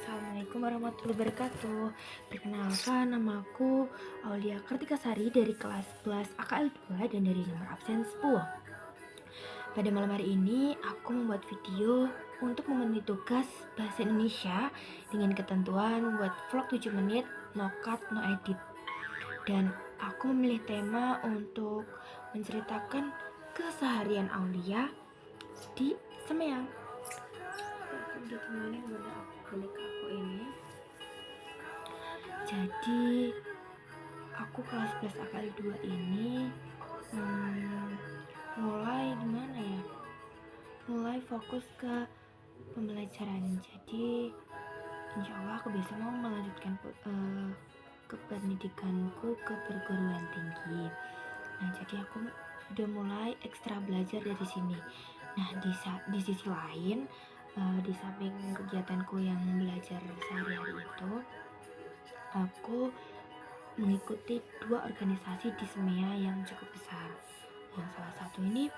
Assalamualaikum warahmatullahi wabarakatuh. Perkenalkan, nama aku Aulia Kartikasari dari kelas 11 AKL 2 dan dari nomor absen 10. Pada malam hari ini, aku membuat video untuk memenuhi tugas bahasa Indonesia dengan ketentuan membuat vlog 7 menit, no cut, no edit. Dan aku memilih tema untuk menceritakan keseharian Aulia di Semeang. Aku ditemani boneka aku ini. Jadi aku kelas 11 AKL 2 ini mulai gimana ya? Mulai fokus ke pembelajaran. Jadi insya Allah aku bisa mau melanjutkan ke pendidikanku ke perguruan tinggi. Nah, jadi aku udah mulai ekstra belajar dari sini. Nah, di sisi lain, di samping kegiatanku yang belajar sehari-hari itu, aku mengikuti 2 organisasi di Semea yang cukup besar. Yang salah satu ini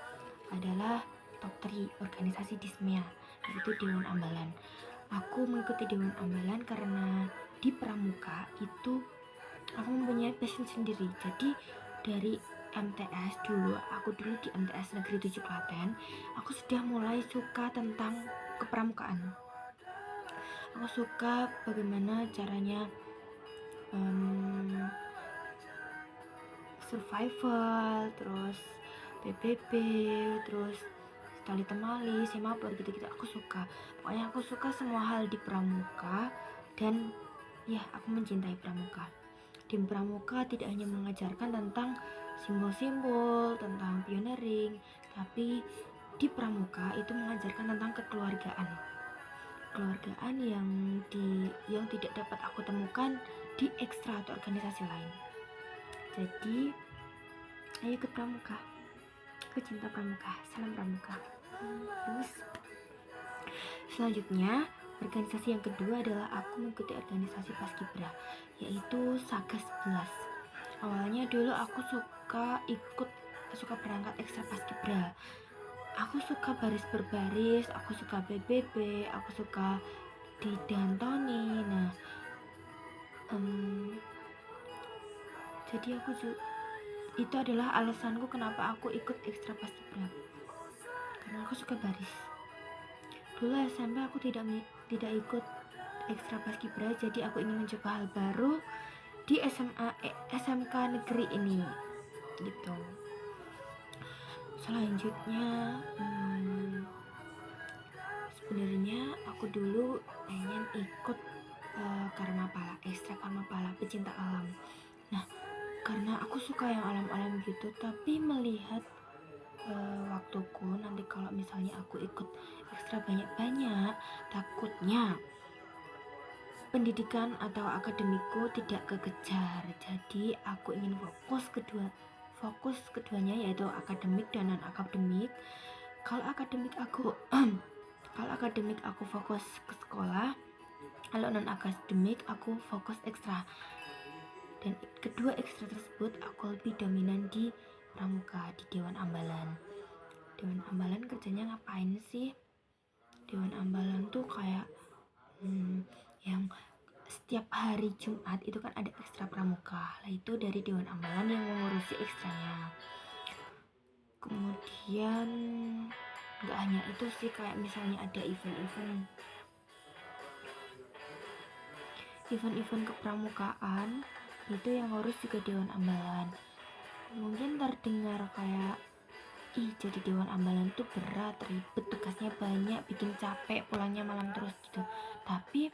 adalah top 3 organisasi di Semea, yaitu Dewan Ambalan. Aku mengikuti Dewan Ambalan karena di Pramuka itu aku mempunyai passion sendiri. Jadi dari MTS aku dulu di MTS Negeri 7 Klaten, aku sudah mulai suka tentang kepramukaan. Aku suka bagaimana caranya survival, terus PBB, terus tali temali, semapur gitu-gitu. Aku suka. Pokoknya aku suka semua hal di pramuka dan ya, aku mencintai pramuka. Di pramuka tidak hanya mengajarkan tentang simbol-simbol, tentang pioneering, tapi di pramuka itu mengajarkan tentang kekeluargaan yang tidak dapat aku temukan di ekstra atau organisasi lain. Jadi ayo ke pramuka, aku cinta pramuka, salam pramuka. Terus selanjutnya, organisasi yang kedua adalah aku mengikuti organisasi Paskibra, yaitu Saga 11. Awalnya dulu aku suka berangkat ekstra Paskibra. Aku suka baris berbaris, aku suka BBB, aku suka didantoni. Nah, jadi itu adalah alasanku kenapa aku ikut ekstra Paskibra, karena aku suka baris. Dulu SMP aku tidak ikut ekstra Paskibra, jadi aku ingin mencoba hal baru di SMK negeri ini gitu. Selanjutnya sebenarnya aku dulu pengen ikut Karmapala, ekstra Karmapala pecinta alam. Nah, karena aku suka yang alam-alam gitu, tapi melihat waktuku nanti kalau misalnya aku ikut ekstra banyak-banyak, takutnya pendidikan atau akademikku tidak kekejar. Jadi aku ingin fokus keduanya, yaitu akademik dan non akademik. Kalau akademik aku fokus ke sekolah, kalau non akademik aku fokus ekstra. Dan kedua ekstra tersebut aku lebih dominan di pramuka, di Dewan Ambalan. Dewan Ambalan kerjanya ngapain sih? Dewan Ambalan tuh kayak yang setiap hari Jumat itu kan ada ekstra pramuka. Lah itu dari Dewan Ambalan yang mengurusi ekstranya. Kemudian nggak hanya itu sih, kayak misalnya ada event-event kepramukaan itu yang ngurus juga Dewan Ambalan. Mungkin terdengar kayak jadi Dewan Ambalan tuh berat, ribet, tugasnya banyak, bikin capek, pulangnya malam terus gitu. Tapi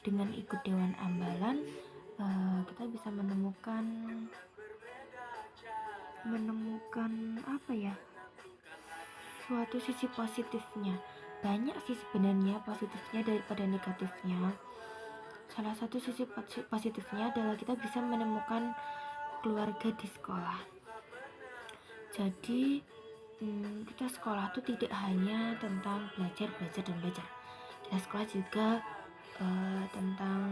dengan ikut Dewan Ambalan kita bisa menemukan apa ya, suatu sisi positifnya. Banyak sih sebenarnya positifnya daripada negatifnya. Salah satu sisi positifnya adalah kita bisa menemukan keluarga di sekolah. Jadi kita sekolah tuh tidak hanya tentang belajar. Kita sekolah juga tentang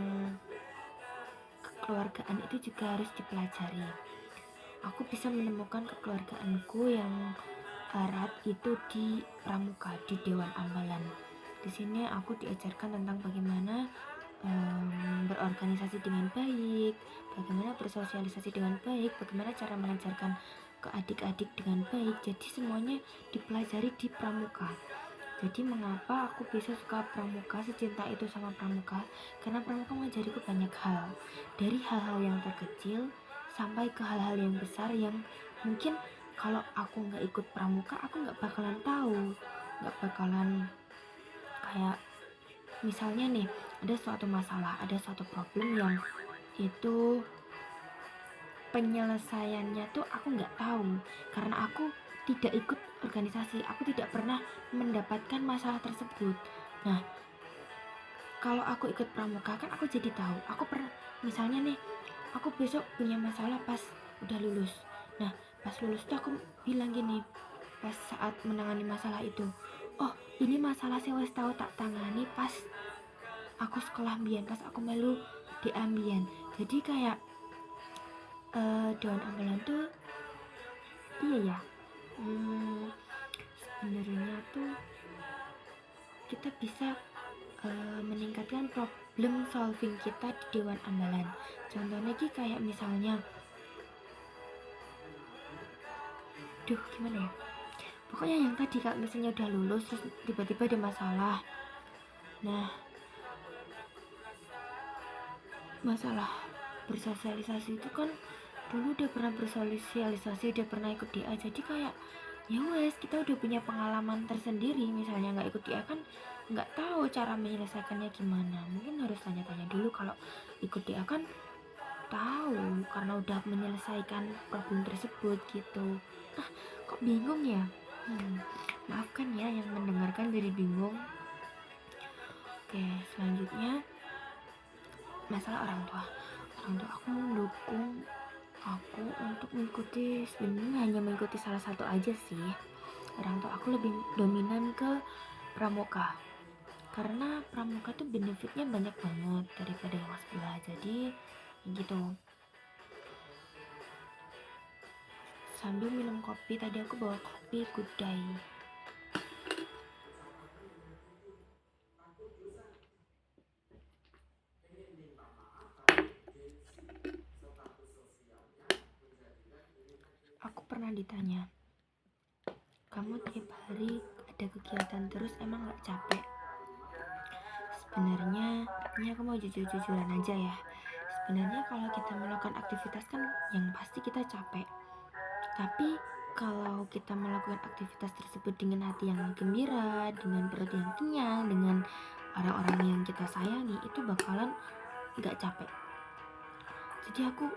kekeluargaan itu juga harus dipelajari. Aku bisa menemukan kekeluargaanku yang erat itu di pramuka, di Dewan Ambalan. Di sini aku diajarkan tentang bagaimana berorganisasi dengan baik, bagaimana bersosialisasi dengan baik, bagaimana cara mengajarkan ke adik-adik dengan baik. Jadi semuanya dipelajari di pramuka. Jadi mengapa aku bisa suka pramuka, secinta itu sama pramuka? Karena pramuka mengajariku banyak hal, dari hal-hal yang terkecil sampai ke hal-hal yang besar yang mungkin kalau aku nggak ikut pramuka aku nggak bakalan tahu, nggak bakalan kayak misalnya nih ada suatu masalah, ada suatu problem yang itu penyelesaiannya tuh aku nggak tahu karena aku tidak ikut organisasi, aku tidak pernah mendapatkan masalah tersebut. Nah, kalau aku ikut pramuka kan aku jadi tahu. Aku pernah misalnya nih, aku besok punya masalah pas udah lulus. Nah, pas lulus tuh aku bilang gini, pas saat menangani masalah itu, oh ini masalah saya wis tahu tak tangani pas aku sekolah ambian, pas aku melu di ambian. Jadi kayak Dewan Ambalan tuh iya ya, sebenarnya tuh kita bisa meningkatkan problem solving kita di Dewan Ambalan. Contohnya kayak misalnya gimana ya, pokoknya yang tadi kalau misalnya udah lulus terus tiba-tiba ada masalah. Nah, masalah bersosialisasi itu kan dulu udah pernah bersosialisasi, udah pernah ikut DA, jadi kayak ya wes kita udah punya pengalaman tersendiri. Misalnya nggak ikut DA kan nggak tahu cara menyelesaikannya gimana, mungkin harus tanya-tanya dulu. Kalau ikut DA kan tahu karena udah menyelesaikan problem tersebut gitu. Kok bingung ya? Maafkan ya yang mendengarkan jadi bingung. Oke, selanjutnya masalah orang tua aku mendukung aku untuk mengikuti, sebenarnya hanya mengikuti salah satu aja sih. Orang tua aku lebih dominan ke pramuka karena pramuka tuh benefitnya banyak banget daripada yang sebelah. Jadi gitu. Sambil minum kopi, tadi aku bawa kopi Good Day. Aku pernah ditanya, kamu tiap hari ada kegiatan terus emang gak capek? Sebenarnya ini aku mau jujur-jujuran aja ya. Sebenarnya kalau kita melakukan aktivitas kan yang pasti kita capek. Tapi kalau kita melakukan aktivitas tersebut dengan hati yang gembira, dengan perut yang kenyang, dengan orang-orang yang kita sayangi, itu bakalan gak capek. Jadi aku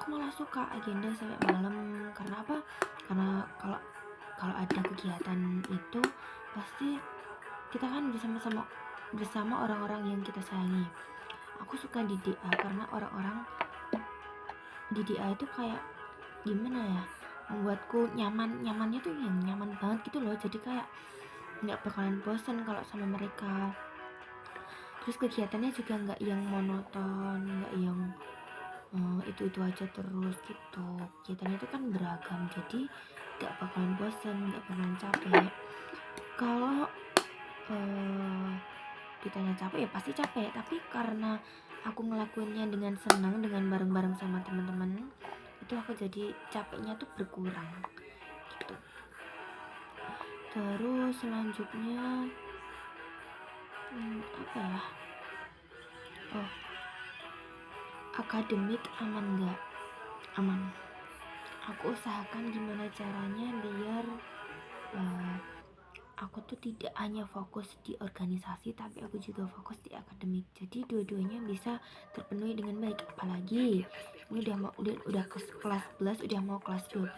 malah suka agenda sampai malam. Karena apa? Karena kalau ada kegiatan itu pasti kita kan bersama orang-orang yang kita sayangi. Aku suka di DA karena orang-orang di DA itu kayak gimana ya, membuatku nyamannya tuh yang nyaman banget gitu loh. Jadi kayak nggak bakalan bosen kalau sama mereka. Terus kegiatannya juga nggak yang monoton, nggak yang itu aja terus gitu. Kegiatannya itu kan beragam, jadi nggak bakalan bosen, nggak bakalan capek. Kalau ditanya capek ya pasti capek, tapi karena aku ngelakuinnya dengan senang, dengan bareng-bareng sama teman-teman, itu aku jadi capeknya tuh berkurang gitu. Terus selanjutnya apa ya, akademik aman nggak? Aman. Aku usahakan gimana caranya biar aku tuh tidak hanya fokus di organisasi, tapi aku juga fokus di akademik. Jadi dua-duanya bisa terpenuhi dengan baik. Apalagi ini udah kelas 11, udah mau kelas 12.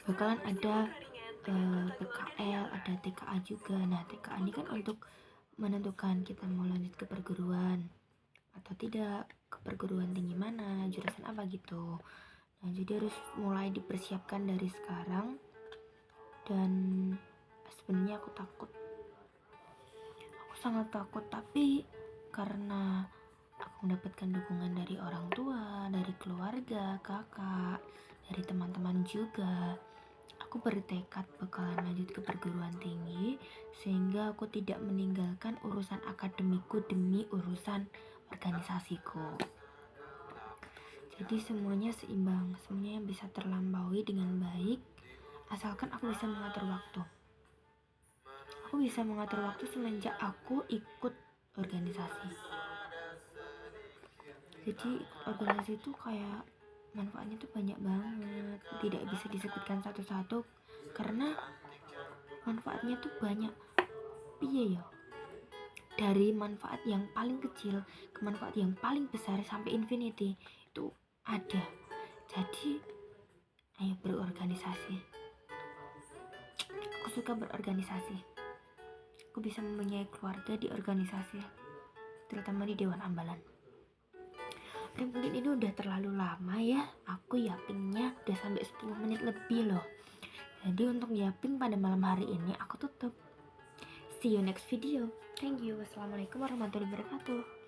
Bakalan ada PKL, ada TKA juga. Nah, TKA ini kan untuk menentukan kita mau lanjut ke perguruan atau tidak, ke perguruan tinggi mana, jurusan apa gitu. Nah, jadi harus mulai dipersiapkan dari sekarang. Dan sebenarnya aku sangat takut, tapi karena aku mendapatkan dukungan dari orang tua, dari keluarga, kakak, dari teman-teman juga, aku bertekad bakalan lanjut ke perguruan tinggi, sehingga aku tidak meninggalkan urusan akademikku demi urusan organisasiku. Jadi semuanya seimbang, semuanya bisa terlampaui dengan baik asalkan aku bisa mengatur waktu. Aku bisa mengatur waktu semenjak aku ikut organisasi. Jadi organisasi itu kayak manfaatnya tuh banyak banget, tidak bisa disebutkan satu-satu karena manfaatnya tuh banyak. Iya ya, dari manfaat yang paling kecil ke manfaat yang paling besar sampai infinity itu ada. Jadi ayo berorganisasi. Aku suka berorganisasi. Aku bisa mempunyai keluarga di organisasi, terutama di Dewan Ambalan. Oke, mungkin ini udah terlalu lama ya. Aku yapingnya udah sampai 10 menit lebih loh. Jadi untuk yaping pada malam hari ini aku tutup. See you next video. Thank you. Wassalamualaikum warahmatullahi wabarakatuh.